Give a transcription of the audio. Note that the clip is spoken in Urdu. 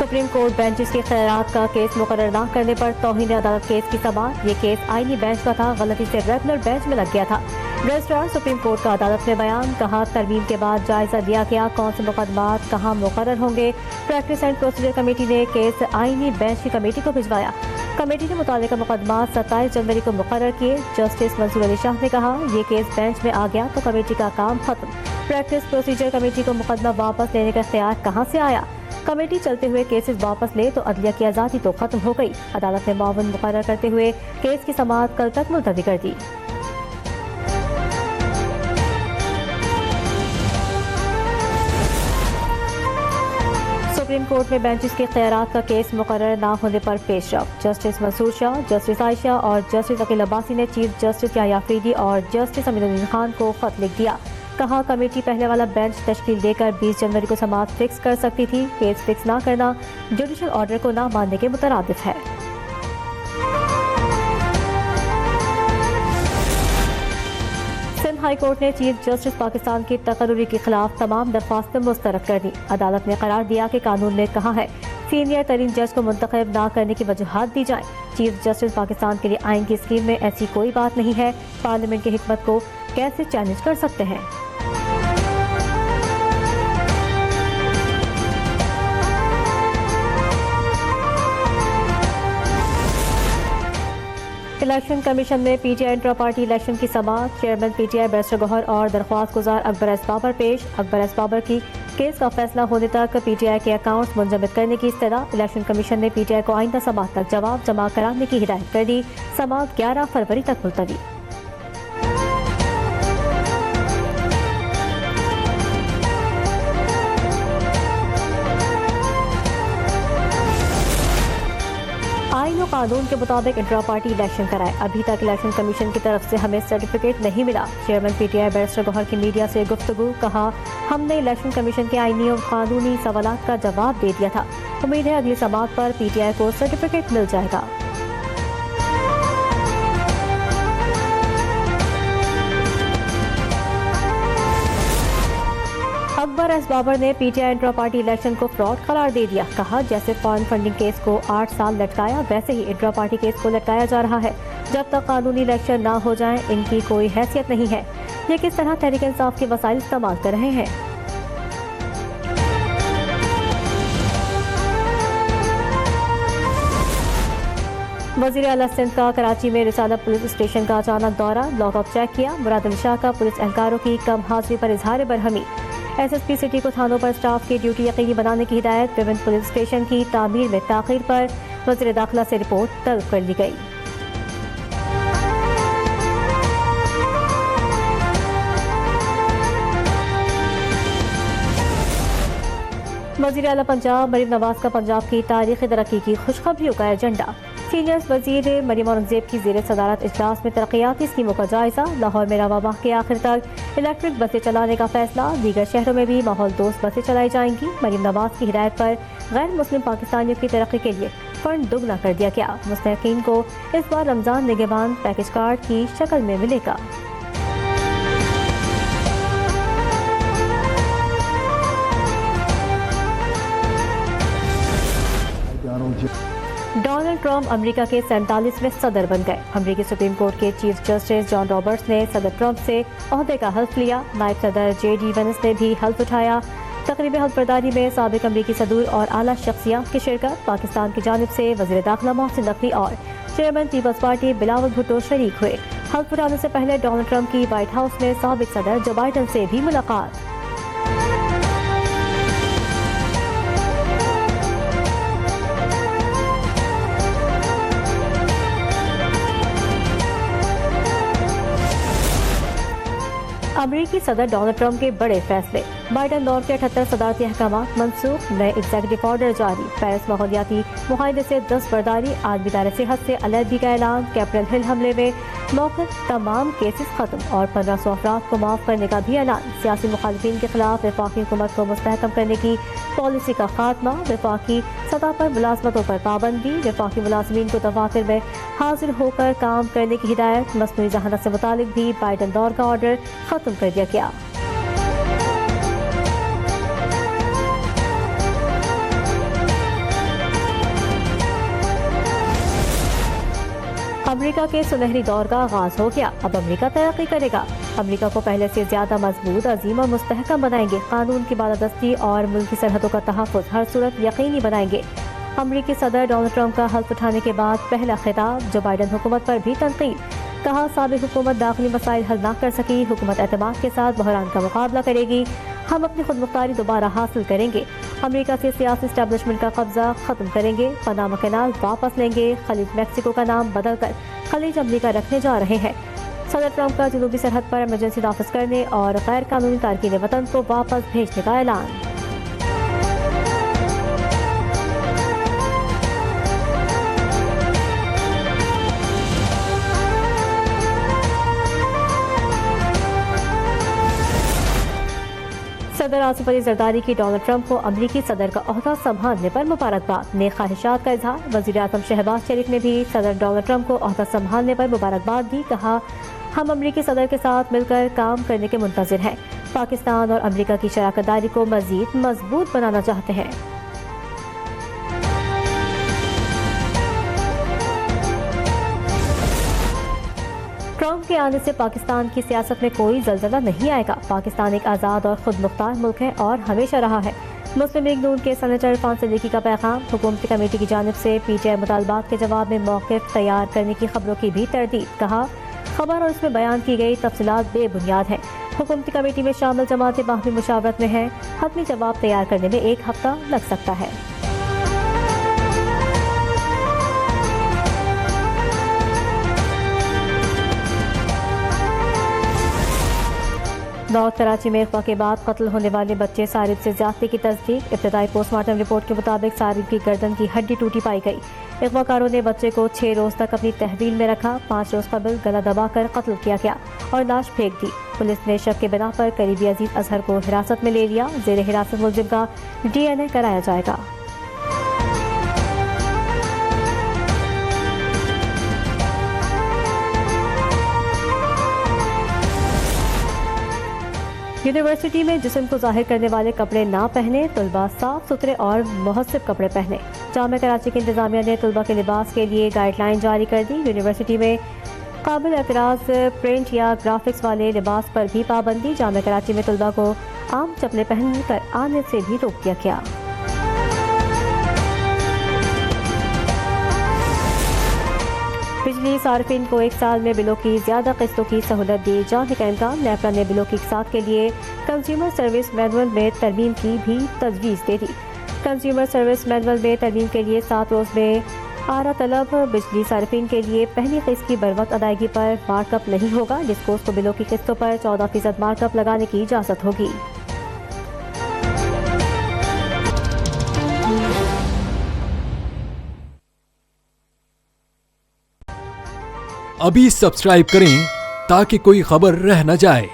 سپریم کورٹ بینچز کی خیرات کا کیس مقرر نہ کرنے پر توہین عدالت کیس کی سماعت۔ یہ کیس آئینی بینچ کا تھا، غلطی سے ریگولر بینچ میں لگ گیا تھا۔ رجسٹرار سپریم کورٹ کا عدالت میں بیان، کہا ترمیم کے بعد جائزہ لیا گیا کون سے مقدمات کہاں مقرر ہوں گے۔ پریکٹس اینڈ پروسیجر کمیٹی نے کیس آئینی بینچ کی کمیٹی کو بھجوایا۔ کمیٹی نے متعلقہ مقدمات 27 جنوری کو مقرر کیے۔ جسٹس منصور علی شاہ نے کہا یہ کیس بینچ میں آ گیا تو کمیٹی کا کام ختم۔ پریکٹس پروسیجر کمیٹی کو مقدمہ واپس لینے کا اختیار کہاں سے آیا؟ کمیٹی چلتے ہوئے کیسز واپس لے تو عدلیہ کی آزادی تو ختم ہو گئی۔ عدالت نے معاون مقرر کرتے ہوئے کیس کی سماعت کل تک ملتوی کر دی۔ سپریم کورٹ میں بینچز کے اختیارات کا کیس مقرر نہ ہونے پر پیش رفت۔ جسٹس منصور شاہ، جسٹس عائشہ اور جسٹس عقیل عباسی نے چیف جسٹس یحییٰ آفریدی اور جسٹس امین الدین خان کو خط لکھ دیا۔ کہا کمیٹی پہلے والا بینچ تشکیل دے کر 20 جنوری کو سماعت فکس کر سکتی تھی۔ کیس فکس نہ کرنا جوڈیشل آرڈر کو نہ ماننے کے مترادف ہے۔ سندھ ہائی کورٹ نے چیف جسٹس پاکستان کی تقرری کے خلاف تمام درخواستیں مسترد کر دی۔ عدالت نے قرار دیا کہ قانون نے کہا ہے سینئر ترین جج کو منتخب نہ کرنے کی وجوہات دی جائیں۔ چیف جسٹس پاکستان کے لیے آئین کی اسکیم میں ایسی کوئی بات نہیں ہے۔ پارلیمنٹ کی حکمت کو کیسے چیلنج کر سکتے ہیں؟ الیکشن کمیشن میں P T I intra party election کی سماعت۔ Chairman P T I barrister Gohar اور درخواست گزار اکبر ایس بابر پیش۔ اکبر ایس بابر کی کیس کا فیصلہ ہونے تک پی ٹی آئی کے اکاؤنٹس منجمد کرنے کی استدعا۔ الیکشن کمیشن نے پی ٹی آئی کو آئندہ سماعت تک جواب جمع کرانے کی ہدایت کر دی۔ سماعت 11 فروری تک ملتوی۔ آئین و قانون کے مطابق انٹرا پارٹی الیکشن کرائے۔ ابھی تک الیکشن کمیشن کی طرف سے ہمیں سرٹیفکیٹ نہیں ملا۔ Chairman P T I barrister Gohar کی میڈیا سے گفتگو، کہا ہم نے الیکشن کمیشن کے آئینی اور قانونی سوالات کا جواب دے دیا تھا۔ امید ہے اگلی سماعت پر پی ٹی آئی کو سرٹیفکیٹ مل جائے گا۔ اکبر ایس بابر نے پی T I intra party election کو فراڈ قرار دے دیا۔ کہا جیسے فارن فنڈنگ کیس کو 8 سال لٹکایا ویسے ہی انٹرا پارٹی کیس کو لٹکایا جا رہا ہے۔ جب تک قانونی الیکشن نہ ہو جائیں ان کی کوئی حیثیت نہیں ہے۔ یہ کس طرح تحریک انصاف کے وسائل استعمال کر رہے ہیں؟ وزیر اعلیٰ سندھ کا کراچی میں رسالہ پولیس اسٹیشن کا اچانک دورہ، لاک اپ چیک کیا۔ مراد علی شاہ کا پولیس اہلکاروں کی کم حاضری پر اظہار برہمی۔ ایس ایس پی سٹی کو تھانوں پر اسٹاف کی ڈیوٹی یقینی بنانے کی ہدایت۔ پیونٹ پولیس اسٹیشن کی تعمیر میں تاخیر پر وزیر داخلہ سے رپورٹ طلب کر لی گئی۔ وزیر اعلیٰ پنجاب مریم نواز کا پنجاب کی تاریخی ترقی کی خوشخبریوں کا ایجنڈا۔ سینئر وزیر مریم اورنگزیب کی زیر صدارت اجلاس میں ترقیاتی اسکیموں کا جائزہ۔ لاہور میں رواں ماہ کے آخر تک الیکٹرک بسیں چلانے کا فیصلہ۔ دیگر شہروں میں بھی ماحول دوست بسیں چلائی جائیں گی۔ مریم نواز کی ہدایت پر غیر مسلم پاکستانیوں کی ترقی کے لیے فنڈ دگنا کر دیا گیا۔ مستحقین کو اس بار رمضان نگہبان پیکج کارڈ کی شکل میں ملے گا۔ ڈونلڈ ٹرمپ امریکہ کے 47ویں صدر بن گئے۔ امریکی سپریم کورٹ کے چیف جسٹس جان رابرٹس نے صدر ٹرمپ سے عہدے کا حلف لیا۔ نائب صدر جے ڈی وینس نے بھی حلف اٹھایا۔ تقریب حلف برداری میں سابق امریکی صدور اور اعلیٰ شخصیات کی شرکت۔ پاکستان کی جانب سے وزیر داخلہ محسن نقوی اور چیئرمین پیپلز پارٹی بلاول بھٹو شریک ہوئے۔ حلف اٹھانے سے پہلے ڈونلڈ ٹرمپ کی وائٹ ہاؤس میں سابق صدر جو بائیڈن سے بھی ملاقات۔ امریکی صدر ڈونلڈ ٹرمپ کے بڑے فیصلے۔ بائیڈن دور کے 78 صدارتی احکامات منسوخ، نئے ایگزیکٹو آرڈر جاری۔ پیرس ماحولیاتی معاہدے سے دستبرداری، عالمی ادارے صحت سے علیحدگی کا اعلان۔ کیپٹل ہل حملے میں موقف تمام کیسز ختم اور 1500 افراد کو معاف کرنے کا بھی اعلان۔ سیاسی مخالفین کے خلاف وفاقی حکومت کو مستحکم کرنے کی پالیسی کا خاتمہ۔ وفاقی سطح پر ملازمتوں پر پابندی، وفاقی ملازمین کو دفاتر میں حاضر ہو کر کام کرنے کی ہدایت۔ مصنوعی ذہانت سے متعلق بھی بائیڈن دور کا آرڈر ختم کر دیا گیا۔ امریکہ کے سنہری دور کا آغاز ہو گیا، اب امریکہ ترقی کرے گا۔ امریکہ کو پہلے سے زیادہ مضبوط، عظیم اور مستحکم بنائیں گے، قانون کی بالادستی اور ملکی سرحدوں کا تحفظ ہر صورت یقینی بنائیں گے۔ امریکی صدر ڈونلڈ ٹرمپ کا حلف اٹھانے کے بعد پہلا خطاب، جو بائیڈن حکومت پر بھی تنقید۔ کہا سابق حکومت داخلی مسائل حل نہ کر سکی، حکومت اعتماد کے ساتھ بحران کا مقابلہ کرے گی، ہم اپنی خود مختاری دوبارہ حاصل کریں گے، امریکہ سے سیاسی اسٹیبلشمنٹ کا قبضہ ختم کریں گے، پاناما کینال واپس لیں گے، خلیج میکسیکو کا نام بدل کر خلیج امریکہ رکھنے جا رہے ہیں۔ صدر ٹرمپ کا جنوبی سرحد پر ایمرجنسی نافذ کرنے اور غیر قانونی تارکین وطن کو واپس بھیجنے کا اعلان۔ صدر آصف علی زرداری کی ڈونلڈ ٹرمپ کو امریکی صدر کا عہدہ سنبھالنے پر مبارکباد، نیک خواہشات کا اظہار۔ وزیر اعظم شہباز شریف نے بھی صدر ڈونلڈ ٹرمپ کو عہدہ سنبھالنے پر مبارکباد دی، کہا ہم امریکی صدر کے ساتھ مل کر کام کرنے کے منتظر ہیں، پاکستان اور امریکہ کی شراکت داری کو مزید مضبوط بنانا چاہتے ہیں۔ ٹرمپ کے آنے سے پاکستان کی سیاست میں کوئی زلزلہ نہیں آئے گا، پاکستان ایک آزاد اور خود مختار ملک ہے اور ہمیشہ رہا ہے۔ مسلم لیگ نون کے سینیٹر عرفان صدیقی کا پیغام، حکومتی کمیٹی کی جانب سے پی ٹی آئی مطالبات کے جواب میں موقف تیار کرنے کی خبروں کی بھی تردید، کہا خبر اور اس میں بیان کی گئی تفصیلات بے بنیاد ہیں، حکومتی کمیٹی میں شامل جماعتیں باہمی مشاورت میں ہیں، حتمی جواب تیار کرنے میں 1 ہفتہ لگ سکتا ہے۔ نارتھ کراچی میں اغوا کے بعد قتل ہونے والے بچے سارب سے زیادتی کی تصدیق، ابتدائی پوسٹ مارٹم رپورٹ کے مطابق سارب کی گردن کی ہڈی ٹوٹی پائی گئی۔ اغوا کاروں نے بچے کو 6 روز تک اپنی تحویل میں رکھا، 5 روز قبل گلا دبا کر قتل کیا گیا اور لاش پھینک دی۔ پولیس نے شک کے بنا پر قریبی عزیز اظہر کو حراست میں لے لیا، زیر حراست ملزم کا ڈی این اے کرایا جائے گا۔ یونیورسٹی میں جسم کو ظاہر کرنے والے کپڑے نہ پہنے، طلباء صاف ستھرے اور مہذب کپڑے پہنے۔ جامعہ کراچی کی انتظامیہ نے طلباء کے لباس کے لیے گائیڈ لائن جاری کر دی۔ یونیورسٹی میں قابل اعتراض پرنٹ یا گرافکس والے لباس پر بھی پابندی، جامعہ کراچی میں طلباء کو عام چپلیں پہن کر آنے سے بھی روک دیا گیا۔ بجلی صارفین کو 1 سال میں بلوں کی زیادہ قسطوں کی سہولت دی جانے کا امکان، نیپرا نے بلوں کی اقساط کے لیے کنزیومر سروس مینول میں ترمیم کی بھی تجویز دے دی۔ کنزیومر سروس مینول میں ترمیم کے لیے 7 روز میں آرا طلب، بجلی صارفین کے لیے پہلی قسط کی بروقت ادائیگی پر مارک اپ نہیں ہوگا، ڈسکوز کو بلوں کی قسطوں پر 14% مارک اپ لگانے کی اجازت ہوگی۔ ابھی سبسکرائب کریں تاکہ کوئی خبر رہ نہ جائے۔